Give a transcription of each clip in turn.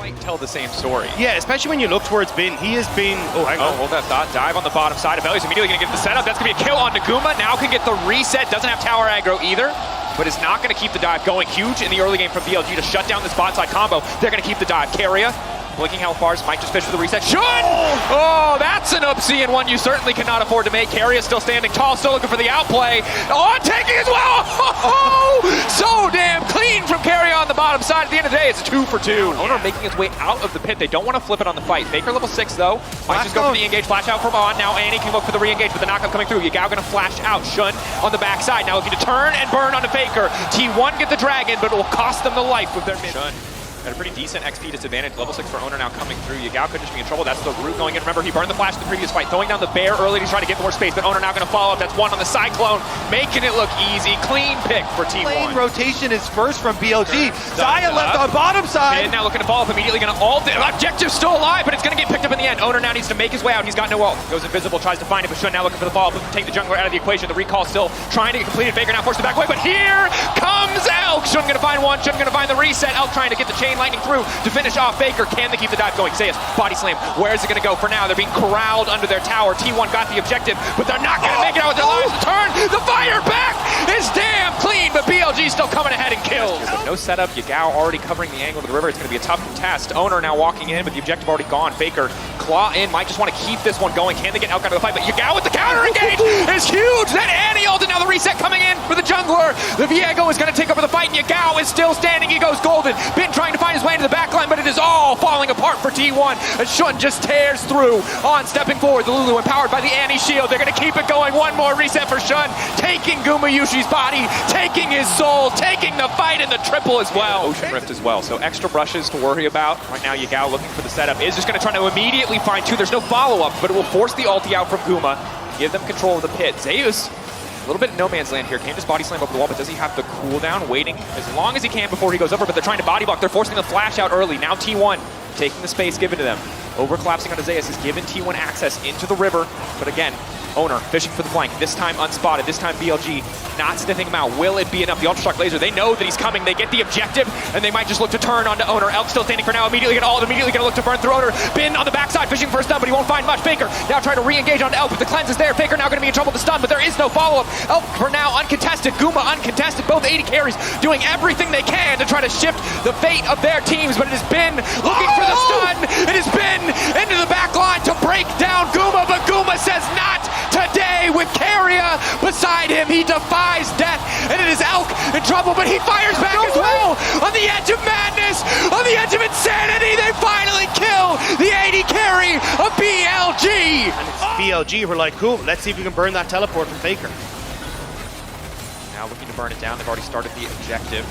quite tell the same story. Yeah, especially when you look towards Bin. He has been... Oh, hang on. Hold that thought. Dive on the bottom side of Ellie's immediately going to get the setup. That's going to be a kill on Naguma. Now can get the reset. Doesn't have tower aggro either, but is not going to keep the dive going. Huge in the early game from BLG to shut down this bot side combo. They're going to keep the dive. Carrier, blinking health bars. Might just fish for the reset. Should! Oh, that's an oopsie and one you certainly cannot afford to make. Carrier still standing tall, still looking for the outplay. Oh, taking as well! Oh, so damn clean from Carrier on the bottom side. At the end of the day, it's a 2 for 2. Owner making its way out of the pit. They don't want to flip it on the fight. Faker level 6 though. Might just go for the engage. Flash out from on. Now Annie can look for the re-engage, but the knockup coming through. Yagao gonna flash out. Shun on the backside. Now looking to turn and burn onto Faker. T1 get the dragon, but it will cost them the life with their mid. Shun at a pretty decent XP disadvantage. Level 6 for Owner now coming through. Yagao could just be in trouble. That's the root going in. Remember, he burned the flash in the previous fight, throwing down the bear early to try to get more space, but Owner now going to follow up. That's one on the Cyclone, making it look easy. Clean pick for T1. Lane rotation is first from BLG. Zaya left on bottom side. And now looking to follow up, immediately going to ult it. Objective's still alive, but it's going to get picked up in the end. Owner now needs to make his way out. He's got no ult. Goes invisible, tries to find it, but Shun now looking for the follow-up. Take the jungler out of the equation. The recall still trying to get completed. Faker now forced to back away, but here comes Elk. Shun going to find one. Shun going to find the reset. Elk trying to get the chain lightning through to finish off Faker. Can they keep the dive going? Zeus, body slam. Where is it going to go for now? They're being corralled under their tower. T1 got the objective, but they're not going to make it out with their lives. The turn, the fire back is damn clean, but BLG still coming ahead and kills. No setup. Yagao already covering the angle to the river. It's going to be a tough contest. Owner now walking in, but the objective already gone. Faker claw in. Might just want to keep this one going. Can they get Elk out of the fight? But Yagao with the counter engage is huge. That Annie ult, and now the reset coming in for the jungler. The Viego is going to take over the fight, and Yagao is still standing. He goes golden. Bin trying to find his way into the backline, but it is all falling apart for T1 as Shun just tears through on stepping forward. The Lulu empowered by the Annie shield. They're going to keep it going. One more reset for Shun, taking Gumayushi's body, taking his soul, taking the fight in the triple as well. Ocean Rift as well, so extra brushes to worry about. Right now Yagao looking for the setup. Is just going to try to immediately find two. There's no follow-up, but it will force the ulti out from Guma, give them control of the pit. Zeus, a little bit in no man's land here. Can't just body slam over the wall, but does he have the cooldown? Waiting as long as he can before he goes over, but they're trying to body block. They're forcing the flash out early. Now T1 taking the space given to them. Over-collapsing onto Zeus has given T1 access into the river, but again, Owner fishing for the flank. This time unspotted. This time BLG not sniffing him out. Will it be enough? The Ultra Shock Laser, they know that he's coming. They get the objective, and they might just look to turn onto Owner. Elk still standing for now. Immediately going to ult. Immediately going to look to burn through Owner. Bin on the backside, fishing for a stun, but he won't find much. Faker now trying to re-engage onto Elk, but the cleanse is there. Faker now going to be in trouble with the stun, but there is no follow-up. Elk for now uncontested. Guma uncontested. Both 80 carries doing everything they can to try to shift the fate of their teams, but it has been looking for the stun. It has been into the back line to break down Guma, but Guma says not today. With Carrier beside him, he defies death, and it is Elk in trouble, but he fires back as well. On the edge of madness, on the edge of insanity, they finally kill the 80 carry of BLG. And it's BLG, we're like, cool, let's see if we can burn that teleport from Faker. Now looking to burn it down. They've already started the objective.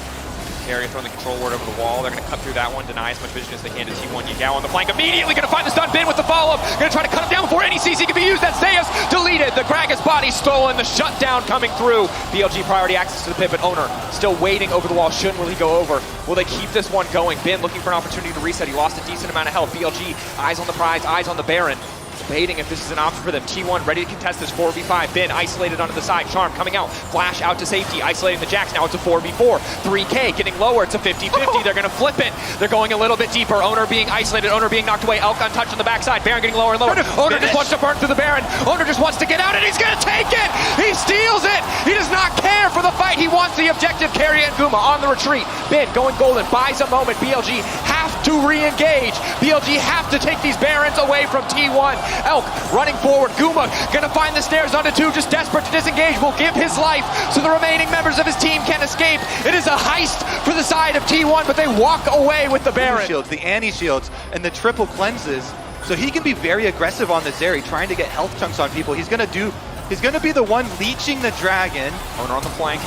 Carrier throwing the control ward over the wall. They're going to cut through that one, deny as much vision as they can to T1. Yagao on the flank, immediately going to find the stun. Bin with the follow-up. Going to try to cut him down before any CC can be used. That's Zeus deleted. The Gragas body stolen. The shutdown coming through. BLG priority access to the pit, but Owner still waiting over the wall. Shun, will he go over? Will they keep this one going? Bin looking for an opportunity to reset. He lost a decent amount of health. BLG, eyes on the prize, eyes on the Baron. Debating if this is an option for them. T1 ready to contest this 4v5. Bin isolated onto the side. Charm coming out. Flash out to safety. Isolating the Jax. Now it's a 4v4. 3K getting lower. It's a 50-50. They're going to flip it. They're going a little bit deeper. Owner being isolated. Owner being knocked away. Elk untouched on the backside. Baron getting lower and lower. Owner just wants to burn through the Baron. Owner just wants to get out, and he's going to take it. He steals it. He does not care for the fight. He wants the objective. Carrier and Guma on the retreat. Bin going golden. Buys a moment. BLG have to re-engage. BLG have to take these Barons away from T1. Elk running forward. Guma gonna find the stairs onto two, just desperate to disengage. Will give his life so the remaining members of his team can escape. It is a heist for the side of T1, but they walk away with the Baron. Shields, the Annie shields, and the triple cleanses, so he can be very aggressive on the Zeri, trying to get health chunks on people. He's gonna be the one leeching the dragon. Owner on the flank.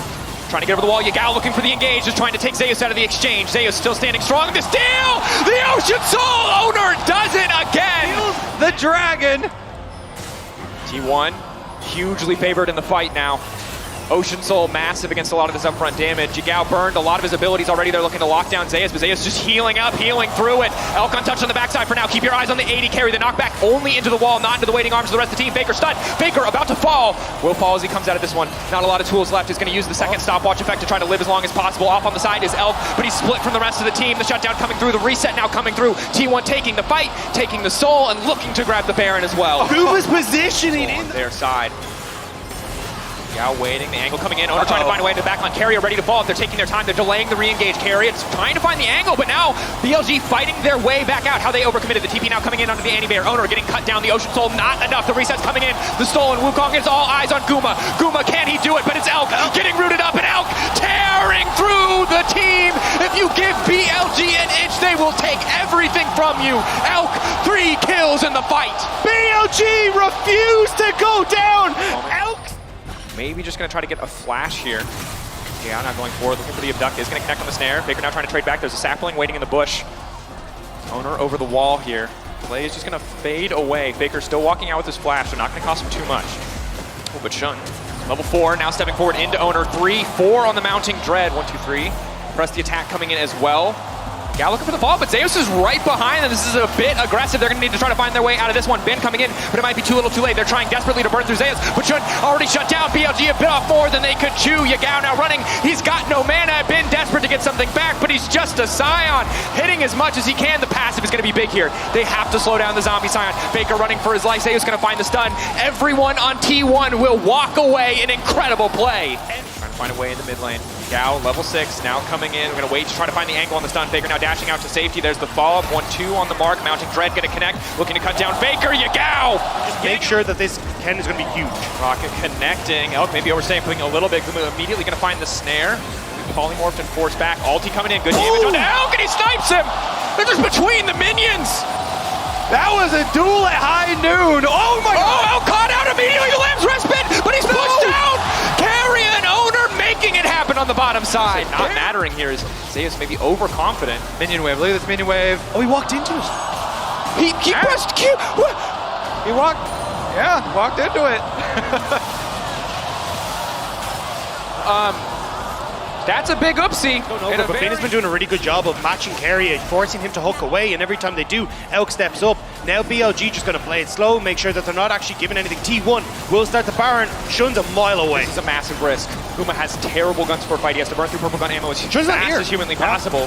Trying to get over the wall. Yagao looking for the engage, just trying to take Zeus out of the exchange. Zeus still standing strong. The steal! The Ocean Soul! Owner does it again! Steals the dragon! T1 hugely favored in the fight now. Ocean Soul massive against a lot of this upfront damage. Jigao burned a lot of his abilities already. They're looking to lock down Zeus, but Zeus just healing up, healing through it. Elk untouched on the backside for now. Keep your eyes on the 80 carry. The knockback only into the wall, not into the waiting arms of the rest of the team. Faker stunned. Faker about to fall. Will fall as he comes out of this one. Not a lot of tools left. He's going to use the second stopwatch effect to try to live as long as possible. Off on the side is Elk, but he's split from the rest of the team. The shutdown coming through, the reset now coming through. T1 taking the fight, taking the soul, and looking to grab the Baron as well. Kuma's positioning in their side. Yao waiting, the angle coming in. Owner trying to find a way into the backline. Carrier ready to fall. They're taking their time. They're delaying the re-engage. Carrier trying to find the angle, but now BLG fighting their way back out. How they overcommitted. The TP now coming in under the anti-bear. Owner getting cut down. The Ocean Soul not enough. The reset's coming in. The stolen Wukong is all eyes on Guma. Guma, can he do it? But it's Elk getting rooted up, and Elk tearing through the team. If you give BLG an inch, they will take everything from you. Elk, 3 kills in the fight. BLG refused to go down. Elk. Maybe just going to try to get a flash here. Yeah, not going forward, looking for the abduct. Is going to connect on the snare. Faker now trying to trade back. There's a sapling waiting in the bush. Owner over the wall here. Play is just going to fade away. Faker still walking out with his flash, so not going to cost him too much. Oh, but Shun, level 4, now stepping forward into Owner. 3, 4 on the mounting Dread. 1, 2, 3. Press the attack coming in as well. Gal looking for the fall, but Zeus is right behind them. This is a bit aggressive. They're going to need to try to find their way out of this one. Ben coming in, but it might be too little too late. They're trying desperately to burn through Zeus, but Shun already shut down. BLG a bit off more than they could chew. Yagao now running. He's got no mana. Ben desperate to get something back, but he's just a Scion. Hitting as much as he can. The passive is going to be big here. They have to slow down the zombie Scion. Faker running for his life. Zeus going to find the stun. Everyone on T1 will walk away. An incredible play. Trying to find a way in the mid lane. Gao, level 6, now coming in. We're going to wait to try to find the angle on the stun. Faker now dashing out to safety. There's the follow-up. 1-2 on the mark. Mounting Dread going to connect. Looking to cut down Faker. Yagao! Just make sure that this Ken is going to be huge. Rocket connecting. Elk maybe overstaying, putting a little bit. Immediately going to find the snare. Polymorphed and forced back. Ulti coming in. Good damage on Elk, and he snipes him! They're just between the minions! That was a duel at high noon. Oh my God! Oh, Elk caught out immediately. The Lamb's respite, but he's pushed down! Carry and Owner making it happen on the bottom side. Not mattering here is Zeus maybe overconfident. Minion wave. Look at this minion wave. Oh, he walked into it. He pressed Q. What? He walked. Yeah, walked into it. That's a big oopsie. But Ben has been doing a really good job of matching Carrier, forcing him to hook away, and every time they do, Elk steps up. Now BLG just going to play it slow, make sure that they're not actually giving anything. T1 will start the Baron. Shun's a mile away. This is a massive risk. Puma has terrible guns for a fight. He has to burn through purple gun ammo as fast as humanly possible.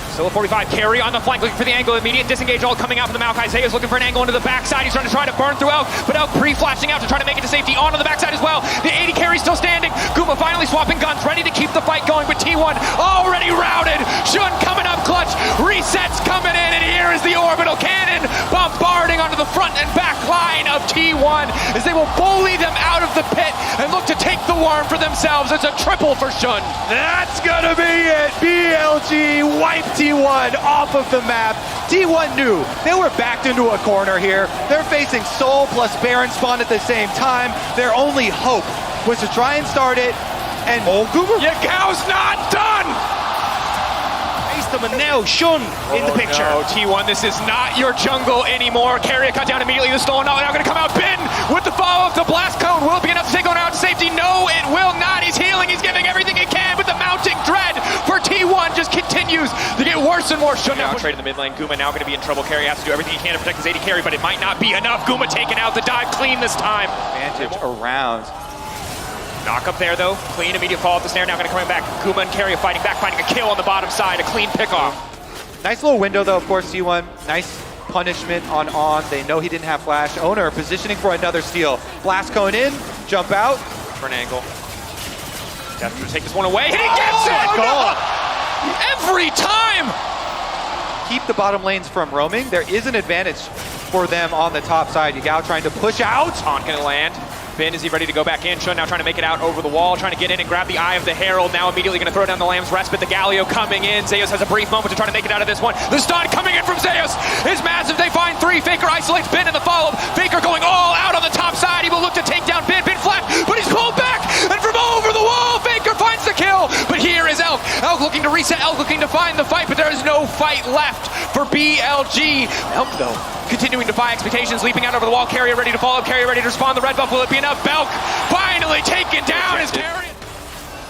Still a 45, Carry on the flank, looking for the angle, immediate disengage, all coming out from the Maokai. Zeus looking for an angle into the backside. He's trying to burn through Elk, but Elk pre-flashing out to try to make it to safety. On the backside as well. The 80 Carry still standing. Guma finally swapping guns, ready to keep the fight going, but T1 already routed. Shun coming up clutch, resets coming in, and here is the orbital cannon bombarding onto the front and back line of T1 as they will bully them out of the pit and look to take the worm for themselves. It's a triple for Shun. That's gonna be it. BLG wiped T1 off of the map. T1 knew they were backed into a corner here. They're facing Soul plus Baron spawn at the same time. Their only hope was to try and start it. And Yagao's not done! Them, and now Shun in the picture. No, T1, this is not your jungle anymore. Carrier cut down immediately. The stolen now going to come out. Ben with the follow-up. The blast cone will be enough to take on out to safety. No, it will not. He's healing. He's giving everything he can, but the mounting Dread for T1 just continues to get worse and worse. Shun now trade in the mid lane. Guma now going to be in trouble. Carrier has to do everything he can to protect his 80 carry, but it might not be enough. Guma taking out the dive clean this time. Advantage around. Knock up there though, clean immediate fall off the snare, now gonna come back. Guma and Carrier fighting back, finding a kill on the bottom side, a clean pickoff. Nice little window though, of course, T1. Nice punishment on. They know he didn't have flash. Owner positioning for another steal. Blast cone in, jump out. For an angle. Death gonna take this one away, and he gets it! God. Every time! Keep the bottom lanes from roaming. There is an advantage for them on the top side. Yagao trying to push out. Taunt gonna land. Ben, is he ready to go back in? Shun now trying to make it out over the wall, trying to get in and grab the Eye of the Herald. Now immediately going to throw down the Lamb's Respite. The Galio coming in. Zeus has a brief moment to try to make it out of this one. The stun coming in from Zeus is massive. They find 3. Faker isolates Ben in the follow-up. Faker going all out on the top side. He will look to take down Ben. Ben flat, but he's pulled back. And from over the wall, Faker finds the kill. But here is Elk. Elk looking to reset. Elk looking to find the fight, but there is no fight left for BLG. Elk, though, continuing to defy expectations, leaping out over the wall. Carrier ready to follow up. Carrier ready to respond. The red buff, will it be enough? Belk finally taken down as Carrier.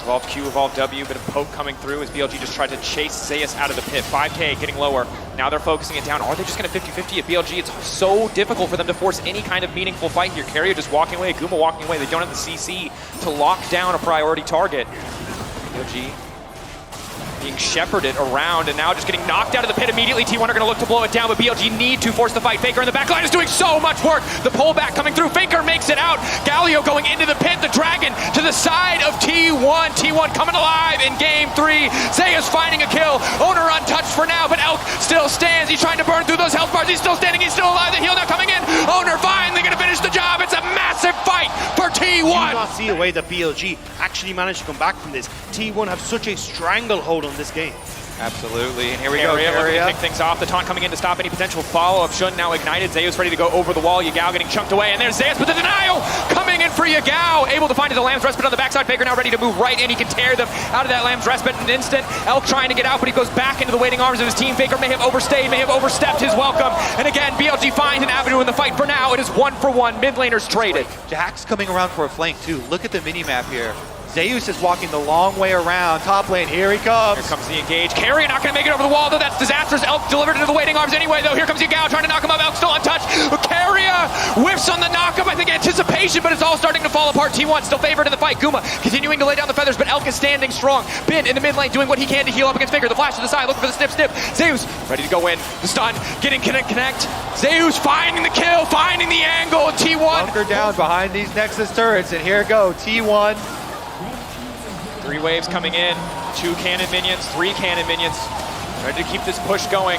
Evolve Q, Evolve W, bit of poke coming through as BLG just tried to chase Zeus out of the pit. 5K getting lower. Now they're focusing it down. Are they just going to 50-50 at BLG? It's so difficult for them to force any kind of meaningful fight here. Keria just walking away, Guma walking away. They don't have the CC to lock down a priority target. BLG being shepherded around and now just getting knocked out of the pit immediately. T1 are going to look to blow it down, but BLG need to force the fight. Faker in the back line is doing so much work. The pullback coming through. Faker makes it out. Galio going into the pit. The Dragon to the side of T1. T1 coming alive in game 3. Zeus finding a kill. Owner untouched for now, but Elk still stands. He's trying to burn through those health bars. He's still standing. He's still alive. The heal now coming in. Owner finally going to finish the job. It's a massive fight for T1. Do not see a way that BLG actually managed to come back from this. T1 have such a stranglehold on this game. Absolutely, and here we go. Looking to kick things off. The taunt coming in to stop any potential follow-up. Shun now ignited. Zeus ready to go over the wall. Yagao getting chunked away, and there's Zeus, but the denial coming in for Yagao. Able to find the Lamb's Respite on the backside. Faker now ready to move right in. He can tear them out of that Lamb's Respite in an instant. Elk trying to get out, but he goes back into the waiting arms of his team. Faker may have overstayed, may have overstepped his welcome. And again, BLG finds an avenue in the fight. For now, it is 1-for-1. Mid laners traded. Jack's coming around for a flank too. Look at the mini-map here. Zeus is walking the long way around. Top lane, here he comes. Here comes the engage. Keria not going to make it over the wall, though. That's disastrous. Elk delivered into the waiting arms anyway, though. Here comes Yagao trying to knock him up. Elk still untouched. Keria whiffs on the knockup. I think anticipation, but it's all starting to fall apart. T1 still favored in the fight. Guma continuing to lay down the feathers, but Elk is standing strong. Bin in the mid lane doing what he can to heal up against Faker. The flash to the side, looking for the snip. Zeus ready to go in. The stun, getting connect. Zeus finding the kill, finding the angle. T1. Bunker down behind these Nexus turrets, and here go T1. 3 waves coming in, 2 cannon minions, 3 cannon minions, ready to keep this push going.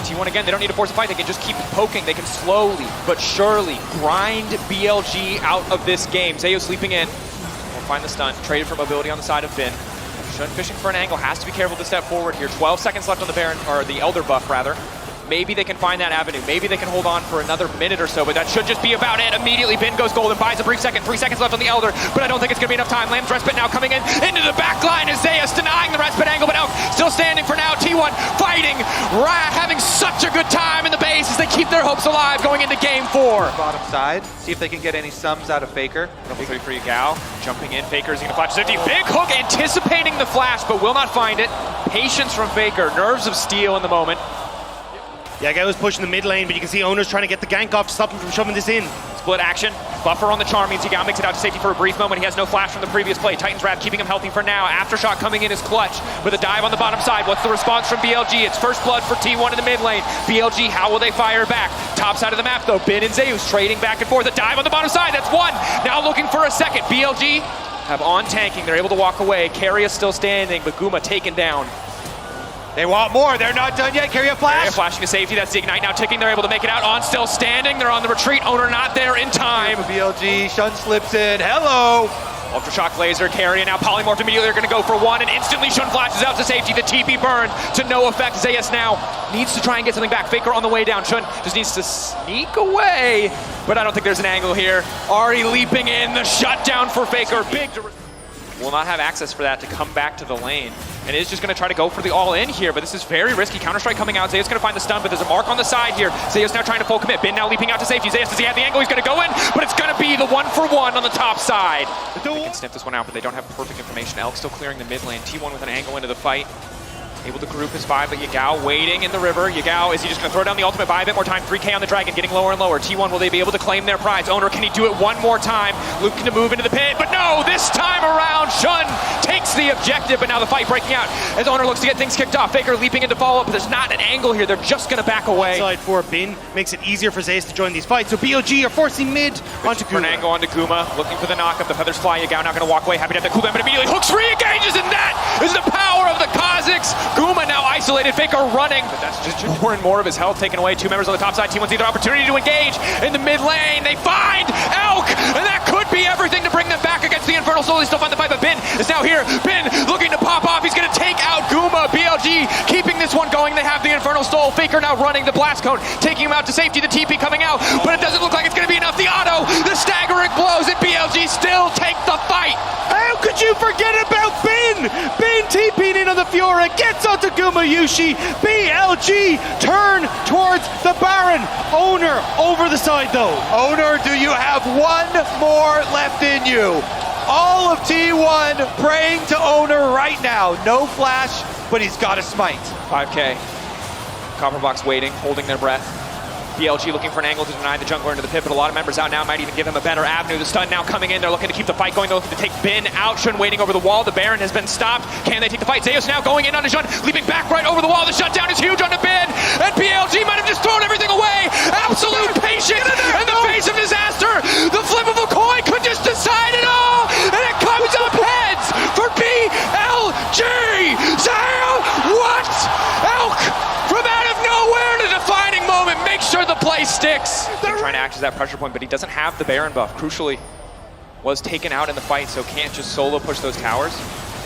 T1 again, they don't need to force a fight, they can just keep poking, they can slowly but surely grind BLG out of this game. Zeus sleeping in, will find the stun, traded for mobility on the side of Bin. Shun fishing for an angle, has to be careful to step forward here. 12 seconds left on the Baron, or the Elder buff rather. Maybe they can find that avenue. Maybe they can hold on for another minute or so, but that should just be about it. Immediately, Bin goes golden, buys a brief second. 3 seconds left on the Elder, but I don't think it's going to be enough time. Lamb's Respite now coming in into the back line as Zeus denying the Respite angle, but Elk still standing for now. T1 fighting, having such a good time in the base as they keep their hopes alive going into game 4. Bottom side, see if they can get any sums out of Faker. Double 3 for Yagao, jumping in. Faker's going to flash 50. Big hook anticipating the flash, but will not find it. Patience from Faker, nerves of steel in the moment. Yagao was pushing the mid lane, but you can see Owner's trying to get the gank off to stop him from shoving this in. Split action, buffer on the charm means Yagao makes it out to safety for a brief moment. He has no flash from the previous play. Titan's Wrath keeping him healthy for now. Aftershock coming in is clutch with a dive on the bottom side. What's the response from BLG? It's first blood for T1 in the mid lane. BLG, how will they fire back? Top side of the map though, Bin and Zeus trading back and forth. A dive on the bottom side, that's 1. Now looking for a second. BLG have on tanking, they're able to walk away. Keria still standing, but Guma taken down. They want more, they're not done yet. Keria flash. Keria flashing to safety, that's the ignite now ticking. They're able to make it out. On still standing, they're on the retreat. Owner not there in time. BLG, Shun slips in, hello. Ultra Shock Laser, Keria now polymorphed immediately. They're going to go for 1, and instantly Shun flashes out to safety. The TP burn to no effect. Zeus now needs to try and get something back. Faker on the way down. Shun just needs to sneak away, but I don't think there's an angle here. Ari leaping in, the shutdown for Faker. Big. Will not have access for that to come back to the lane. And is just going to try to go for the all-in here, but this is very risky. Counter-strike coming out. Zeus going to find the stun, but there's a mark on the side here. Zeus now trying to full commit. Bin now leaping out to safety. Zeus, does he have the angle? He's going to go in, but it's going to be the 1-for-1 on the top side. They can sniff this one out, but they don't have perfect information. Elk still clearing the mid lane. T1 with an angle into the fight. Able to group his 5, but Yagao waiting in the river. Yagao, is he just going to throw down the ultimate? Buy a bit more time. 3K on the Dragon, getting lower and lower. T1, will they be able to claim their prize? Owner, can he do it one more time? Looking to move into the pit, but no, this time around, Shun takes the objective, but now the fight breaking out as Owner looks to get things kicked off. Faker leaping into follow-up, but there's not an angle here. They're just going to back away. Side for Bin makes it easier for Zeus to join these fights, so BLG are forcing mid onto Guma. For an angle onto Guma, looking for the knockup. The feathers fly. Yagao not going to walk away. Happy to have the cooldown, but immediately hooks, re-engages, and that is the power of the Kazakhs. Guma now isolated. Faker running, but that's just more and more of his health taken away. 2 members on the top side. T1 see their opportunity to engage in the mid lane. They find Elk, and that could be everything to bring them back against the Infernal Soul. They still find the fight, but Bin is now here. Bin looking to pop off. He's going to take out Guma. BLG keeping this one going. They have the Infernal Soul. Faker now running the blast cone, taking him out to safety. The TP coming out, but it doesn't look like it's going to be enough. The auto, the staggering blows, and BLG still take the fight. How could you forget about Bin? Bin TP'ing in on the Fiora, gets onto Guma Yushi. BLG turn towards the Baron. Owner over the side though. Owner, do you have one more left in you? All of T1 praying to Owner right now. No flash, but he's got a smite. 5K. Copper box waiting, holding their breath. BLG looking for an angle to deny the jungler into the pit, but a lot of members out now might even give him a better avenue. The stun now coming in. They're looking to keep the fight going. They're looking to take Bin out. Shun waiting over the wall. The Baron has been stopped. Can they take the fight? Zeus now going in onto Shun, leaping back right over the wall. The shutdown is huge onto Bin, and BLG might have just thrown everything away. Absolute patience in the face of disaster. The flip of a coin could just decide it all, and it comes up heads for BLG. Zaya, what? Elk from out of nowhere in a defining moment. Make sure the play sticks. They're trying to act as that pressure point, but he doesn't have the Baron buff. Crucially, was taken out in the fight, so can't just solo push those towers.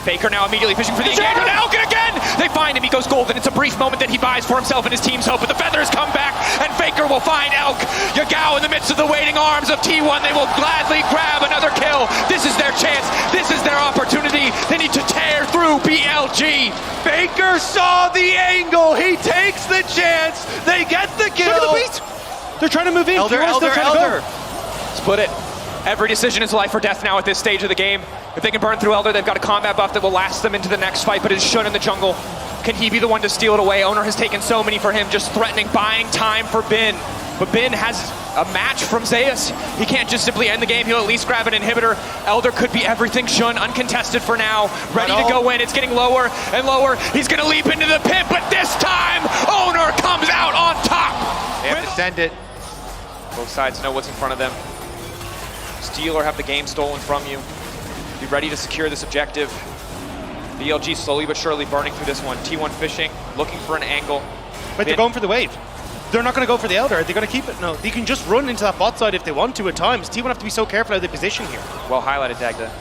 Faker now immediately fishing for the engagement. Elk again! They find him, he goes golden. It's a brief moment that he buys for himself and his team's hope, but the feathers come back, and Faker will find Elk. Yagao in the midst of the waiting arms of T1. They will gladly grab another kill. This is their chance. This is their opportunity. They need to tear through BLG. Faker saw the angle. He takes the chance. They get the kill. Look at the beast. They're trying to move in. Elder. Split it. Every decision is life or death now at this stage of the game. If they can burn through Elder, they've got a combat buff that will last them into the next fight, but it's Shun in the jungle. Can he be the one to steal it away? Owner has taken so many for him, just threatening, buying time for Bin. But Bin has a match from Zeus. He can't just simply end the game. He'll at least grab an inhibitor. Elder could be everything. Shun uncontested for now, ready to go in. It's getting lower and lower. He's gonna leap into the pit, but this time, Owner comes out on top. They have to send it. Both sides know what's in front of them. Steal or have the game stolen from you. Be ready to secure this objective. BLG slowly but surely burning through this one. T1 fishing, looking for an angle. But they're going for the wave. They're not going to go for the Elder. Are they going to keep it? No. They can just run into that bot side if they want to at times. T1 have to be so careful how they position here. Well highlighted, Dagda.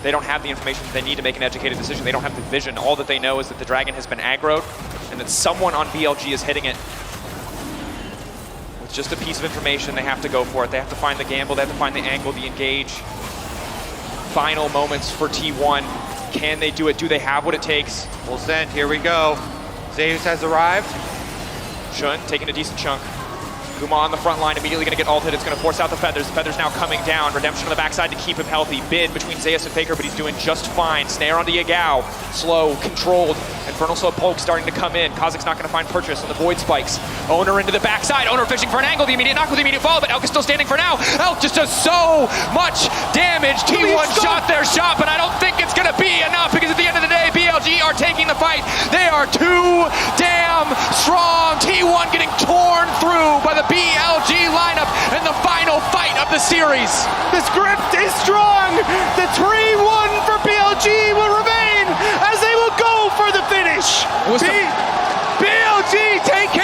They don't have the information that they need to make an educated decision. They don't have the vision. All that they know is that the dragon has been aggroed and that someone on BLG is hitting it. With just a piece of information, they have to go for it. They have to find the gamble. They have to find the angle, the engage. Final moments for T1. Can they do it? Do they have what it takes? Full send. Here we go. Zeus has arrived. Shun taking a decent chunk. Kuma on the front line, immediately going to get ulted. It's going to force out the feathers. The feathers now coming down. Redemption on the backside to keep him healthy. Bid between Zeus and Faker, but he's doing just fine. Snare onto Yagao. Slow, controlled. Infernal Slow Poke starting to come in. Kha'Zix's not going to find purchase on the Void Spikes. Owner into the backside. Owner fishing for an angle. The immediate knock with the immediate follow, but Elk is still standing for now. Elk just does so much damage. T1 shot their shot, but I don't think it's going to be enough because at the end of the day, BLG are taking the fight. They are too damn strong. T1 getting torn through by the BLG lineup in the final fight of the series. The script is strong. The 3-1 for BLG will remain as they will go for the finish. BLG taking